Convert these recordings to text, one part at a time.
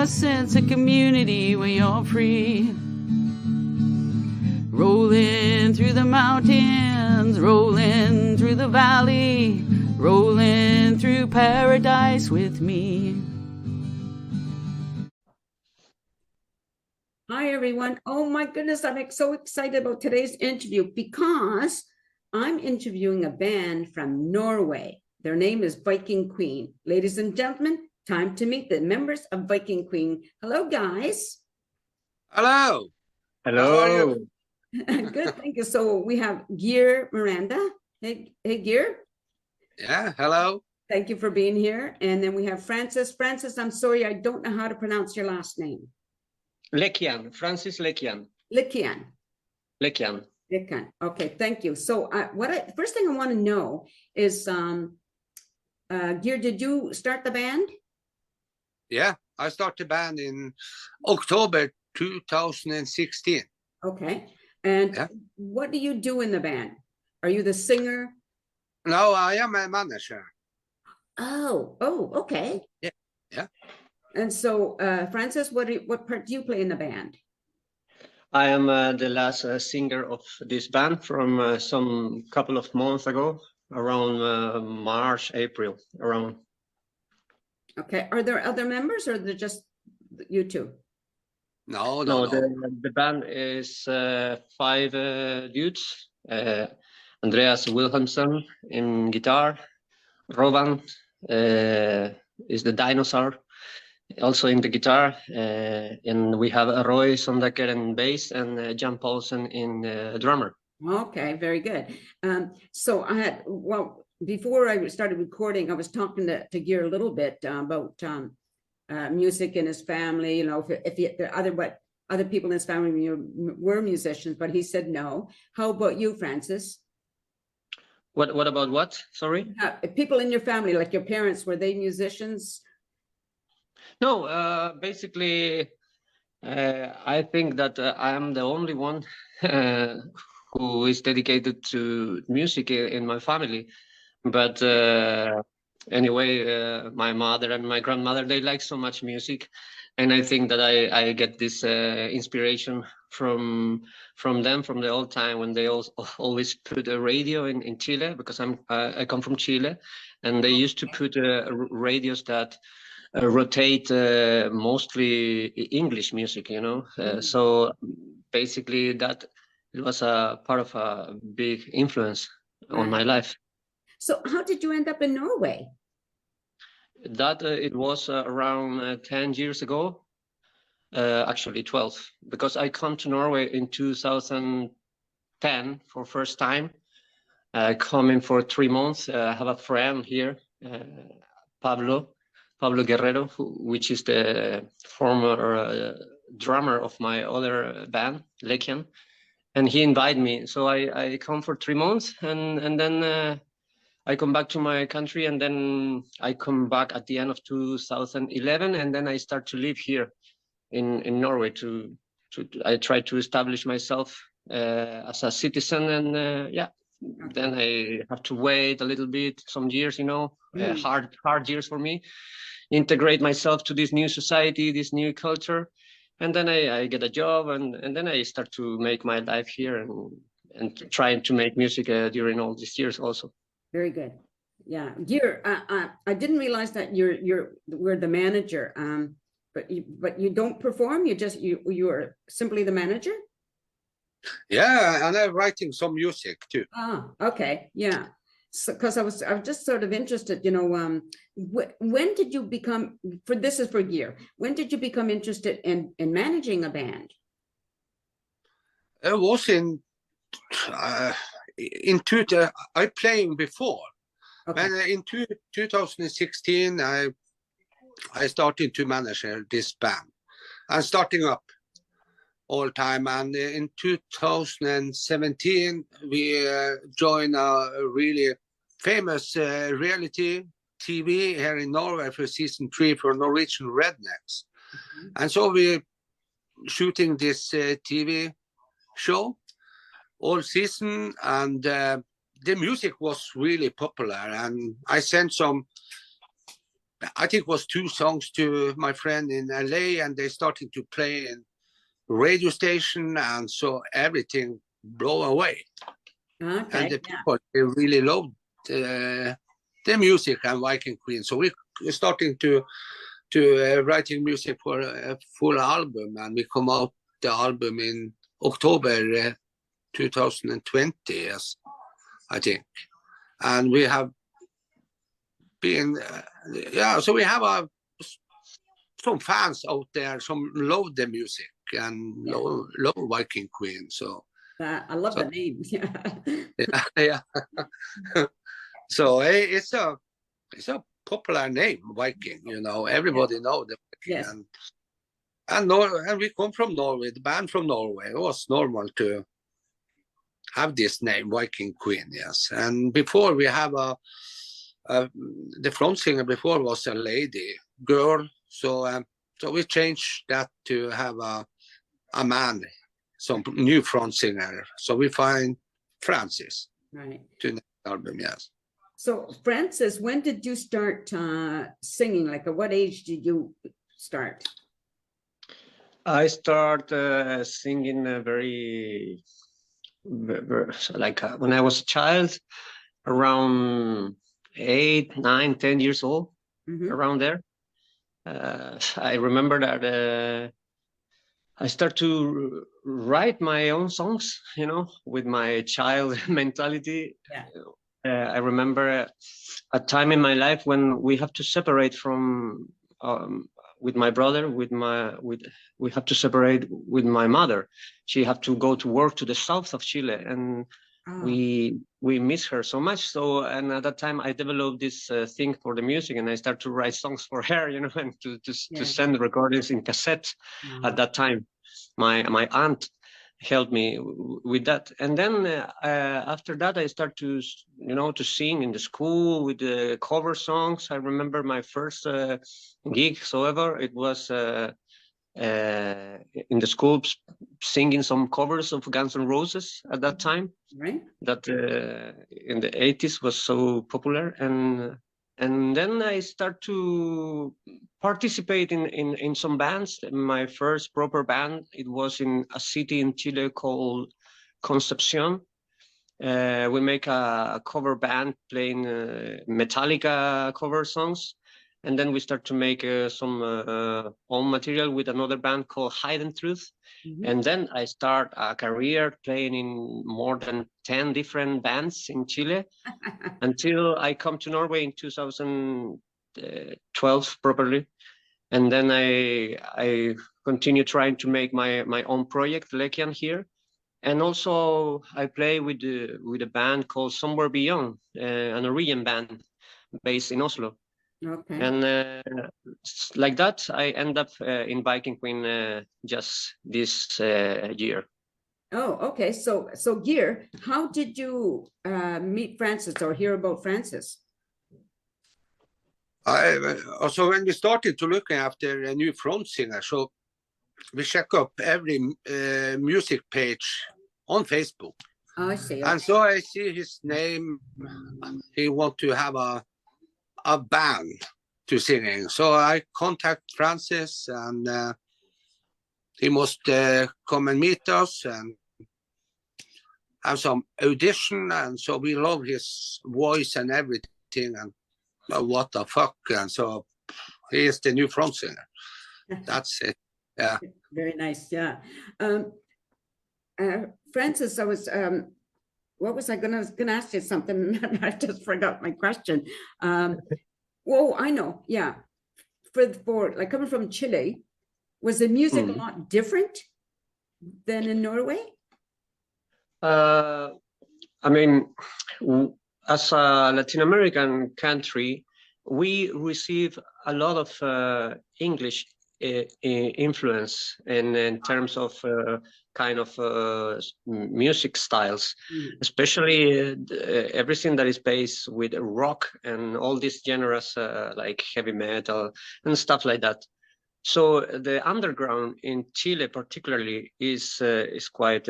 a sense of community when you're free. Rolling through the mountains, rolling through the valley, rolling through paradise with me. Hi, everyone. Oh, my goodness. I'm so excited about today's interview because I'm interviewing a band from Norway. Their name is Viking Queen. Ladies and gentlemen, time to meet the members of Viking Queen. Hello, guys. Hello. Hello. How are you? Good, thank you. So we have Geir Miranda. Hey, Geir. Yeah, hello. Thank you for being here. And then we have Francis. Francis, I'm sorry, I don't know how to pronounce your last name. Lecquian, Francis Lecquian. Lecquian. Lecquian. Lecquian. Okay, thank you. So first thing I want to know is, Geir, did you start the band? Yeah, I started the band in October 2016. Okay. And yeah. What do you do in the band? Are you the singer? No, I am a manager. Oh, okay. Yeah. And so, Francis, what part do you play in the band? I am the last singer of this band from some couple of months ago, around March, April, around. Okay. Are there other members or they're just you two? No. The band is 5 dudes. Andreas Wilhelmsen in guitar. Roban is the dinosaur, also in the guitar. And we have Roy Sondaker in bass and Jan Paulsen in drummer. Okay, very good. So before I started recording, I was talking to Geir a little bit about music in his family, you know, if there are other people in his family were musicians, but he said no. How about you, Francis? What about what? Sorry? People in your family, like your parents, were they musicians? No, basically, I think that I am the only one who is dedicated to music in my family. But anyway, my mother and my grandmother, they like so much music. And I think that I get this inspiration from them from the old time when they always put a radio in Chile, because I come from Chile, and they used to put radios that rotate mostly English music, you know. So basically that it was a part of a big influence on my life. So how did you end up in Norway? That it was around 10 years ago, actually 12, because I come to Norway in 2010 for first time. Coming for 3 months. I have a friend here, Pablo Guerrero, which is the former drummer of my other band, Lecquian, and he invited me. So I come for 3 months, and then I come back to my country, and then I come back at the end of 2011, and then I start to live here in Norway. I try to establish myself as a citizen, and then I have to wait a little bit, some years, you know, hard years for me, integrate myself to this new society, this new culture, and then I get a job, and then I start to make my life here and trying to make music during all these years also. Very good. Yeah, Geir, I didn't realize that we're the manager. But you don't perform. You are simply the manager. Yeah, and I'm writing some music too. Okay, yeah. So, because I was just sort of interested, you know, when did you become? This is for Geir. When did you become interested in managing a band? It was in I playing before. Okay. And in 2016, I started to manage this band. I'm starting up all time. And in 2017, we joined a really famous reality TV here in Norway for season 3 for Norwegian rednecks. And so we shooting this TV show all season, and the music was really popular, and I sent some I think it was 2 songs to my friend in LA, and they started to play in radio station, and so everything blew away. Okay, And the yeah. people, they really loved the music and Viking Queen. So we're starting to writing music for a full album, and we come out the album in October 2020, yes, I think. And we have been, so we have some fans out there, some love the music and love Viking Queen. So I love the name. yeah. So it's a popular name, Viking. You know, everybody know the Viking. Yes. And we come from Norway. The band from Norway. It was normal to have this name, Viking Queen. Yes. And before we have the front singer before was a lady, girl. So we changed that to have a man, some new front singer. So we find Francis Right. to the album. Yes. So Francis, when did you start singing? Like at what age did you start? I start singing when I was a child, around 8, 9, 10 years old, around there. I remember that I start to write my own songs, you know, with my child mentality. Yeah. I remember a time in my life when we have to separate from with my brother, we have to separate with my mother. She had to go to work to the south of Chile, and we miss her so much. So, and at that time I developed this thing for the music, and I started to write songs for her, you know, and to send recordings in cassette. At that time, my aunt helped me with that. And then after that, I started to, you know, to sing in the school with the cover songs. I remember my first gig, however, it was in the school singing some covers of Guns N' Roses at that time. Right. That in the 80s was so popular. And then I start to participate in some bands. My first proper band, it was in a city in Chile called Concepcion. We make a cover band playing Metallica cover songs. And then we start to make some own material with another band called Hidden Truth. And then I start a career playing in more than 10 different bands in Chile until I come to Norway in 2012 properly. And then I continue trying to make my own project, Lecquian, here. And also I play with a band called Somewhere Beyond, a Norwegian band based in Oslo. Okay. And like that, I end up in Viking Queen just this year. Oh, okay. So Geir, how did you meet Francis or hear about Francis? So when we started to look after a new front singer, so we check up every music page on Facebook. Oh, I see. And so I see his name. He want to have a band to singing. So I contact Francis, and he must come and meet us and have some audition. And so we love his voice and everything. And what the fuck? And so he is the new front singer. That's it. Yeah. Very nice. Yeah. Francis, I was what was I gonna ask you something? I just forgot my question. Well, I know. Yeah. For like coming from Chile, was the music a lot different than in Norway? I mean, as a Latin American country, we receive a lot of English influence in terms of kind of music styles, especially everything that is based with rock and all these genres like heavy metal and stuff like that. So the underground in Chile particularly is quite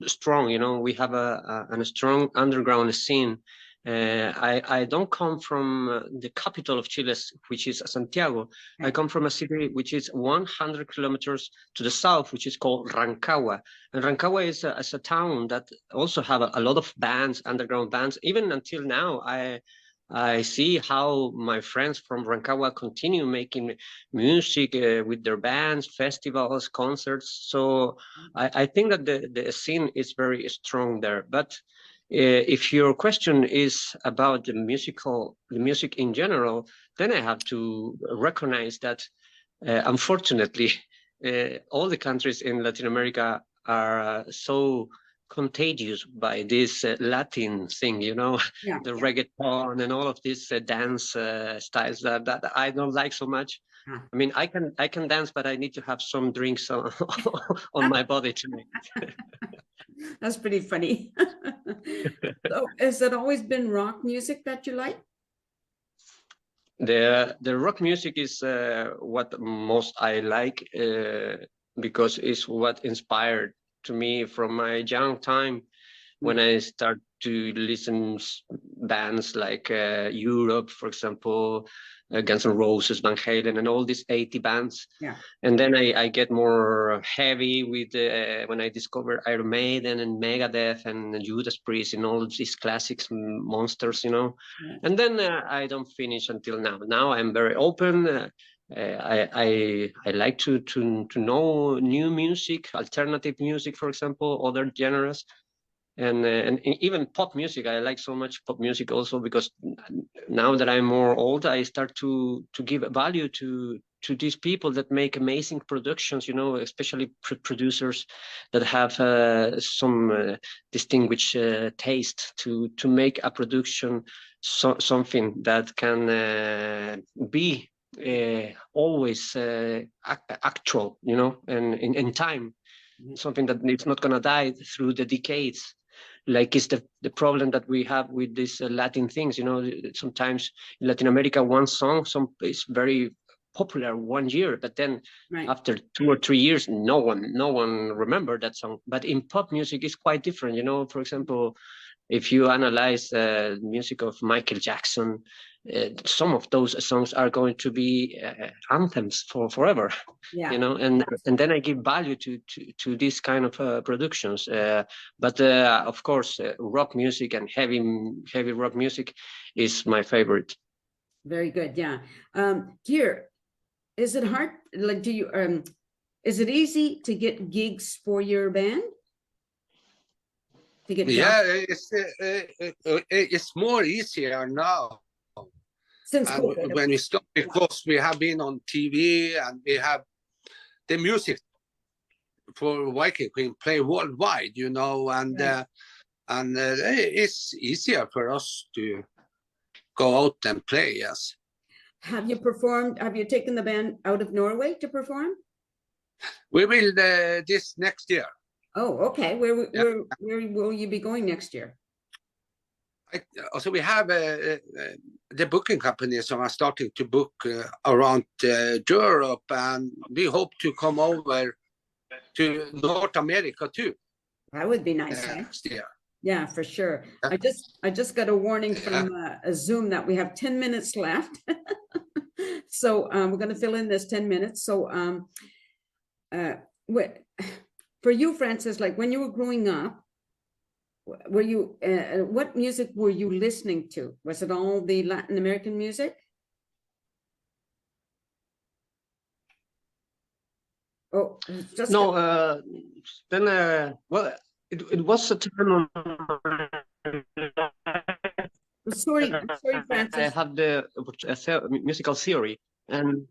strong. You know, we have a strong underground scene, I don't come from the capital of Chile, which is Santiago. I come from a city which is 100 kilometers to the south, which is called Rancagua. And Rancagua is a town that also have a lot of bands, underground bands. Even until now, I see how my friends from Rancagua continue making music with their bands, festivals, concerts. So I think that the scene is very strong there. But if your question is about the music in general, then I have to recognize that unfortunately, all the countries in Latin America are so contagious by this Latin thing, you know, Yeah, the yeah. reggaeton and all of these dance styles that I don't like so much. Huh. I mean, I can dance, but I need to have some drinks on, on my body tonight. That's pretty funny. So, has it always been rock music that you like? The rock music is what most I like because it's what inspired to me from my young time when I start to listen bands like Europe, for example, Guns N' Roses, Van Halen, and all these 80 bands. Yeah. And then I get more heavy with when I discover Iron Maiden and Megadeth and Judas Priest and all these classics monsters, you know. Yeah. And then I don't finish until now. Now I'm very open. I like to know new music, alternative music, for example, other genres. And even pop music, I like so much pop music also because now that I'm more old, I start to give value to these people that make amazing productions, you know, especially producers that have some distinguished taste to make a production something that can be always actual, you know, and in time, something that it's not going to die through the decades. Like is the problem that we have with these Latin things, you know. Sometimes in Latin America, one song is very popular 1 year, but then after 2 or 3 years, no one remember that song. But in pop music, it's quite different, you know. For example, if you analyze the music of Michael Jackson, some of those songs are going to be anthems for forever, you know. And then I give value to these kind of productions. But of course, rock music and heavy rock music is my favorite. Very good. Yeah. Geir, is it hard? Like, do you is it easy to get gigs for your band? Yeah, it's more easier now. Since COVID. When we start, because we have been on TV and we have the music for Viking Queen play worldwide, you know, and it's easier for us to go out and play. Yes. Have you performed? Have you taken the band out of Norway to perform? We will this next year. Oh, okay. Where will you be going next year? Also, we have the booking companies so are starting to book around Europe, and we hope to come over to North America too. That would be nice. Next year. Yeah, for sure. I just got a warning from a Zoom that we have 10 minutes left. So we're going to fill in this 10 minutes. So for you, Francis, like when you were growing up, were you what music were you listening to? Was it all the Latin American music? Oh, just no. Then well, it was a turn on. Sorry, Francis. I have the musical theory, and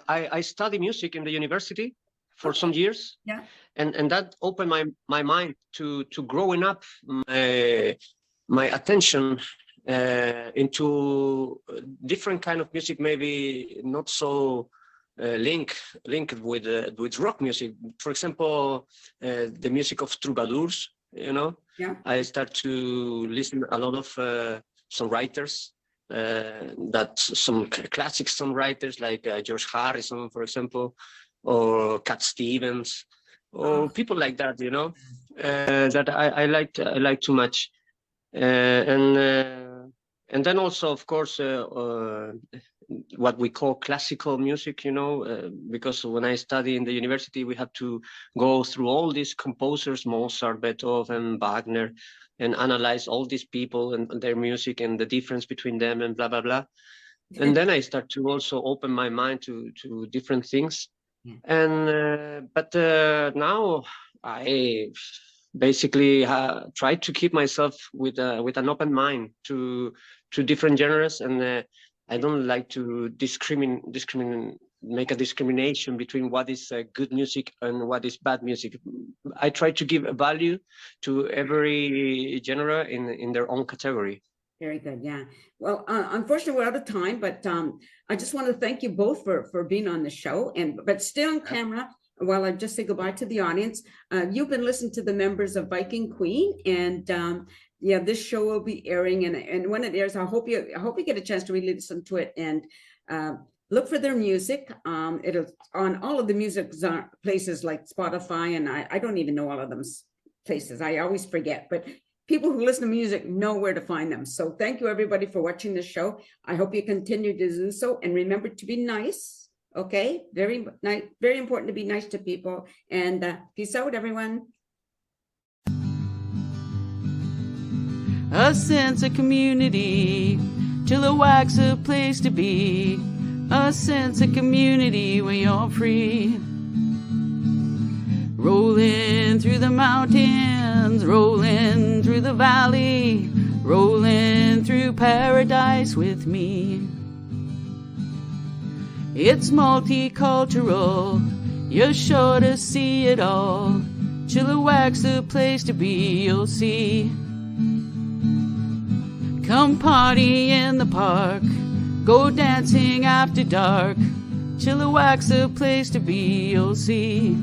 I study music in the university for some years. Yeah. And that opened my mind to growing up my attention into different kind of music, maybe not so linked with rock music. For example, the music of troubadours, you know. Yeah. I start to listen a lot of songwriters, that some classic songwriters like George Harrison, for example, or Cat Stevens, or people like that, you know, that I like too much. And then also, of course, what we call classical music, because when I study in the university, we have to go through all these composers, Mozart, Beethoven, Wagner, and analyze all these people and their music and the difference between them and blah, blah, blah. And then I start to also open my mind to different things. But now I basically try to keep myself with an open mind to different genres, and I don't like to make a discrimination between what is good music and what is bad music. I try to give a value to every genre in their own category. Very good. Yeah. Well, unfortunately, we're out of time, but I just want to thank you both for being on the show, but stay on camera while I just say goodbye to the audience. You've been listening to the members of Viking Queen, and yeah, this show will be airing, and when it airs, I hope you get a chance to really listen to it and look for their music. It'll on all of the music places like Spotify, and I don't even know all of them places. I always forget, but people who listen to music know where to find them. So thank you everybody for watching this show. I hope you continue to do so, and remember to be nice. Okay, very nice, very important to be nice to people. And peace out, everyone. A sense of community, Chilliwack's a place to be. A sense of community where you're free. Rolling through the mountains, rolling through the valley, rolling through paradise with me. It's multicultural, you're sure to see it all. Chilliwack's the place to be, you'll see. Come party in the park, go dancing after dark. Chilliwack's the place to be, you'll see.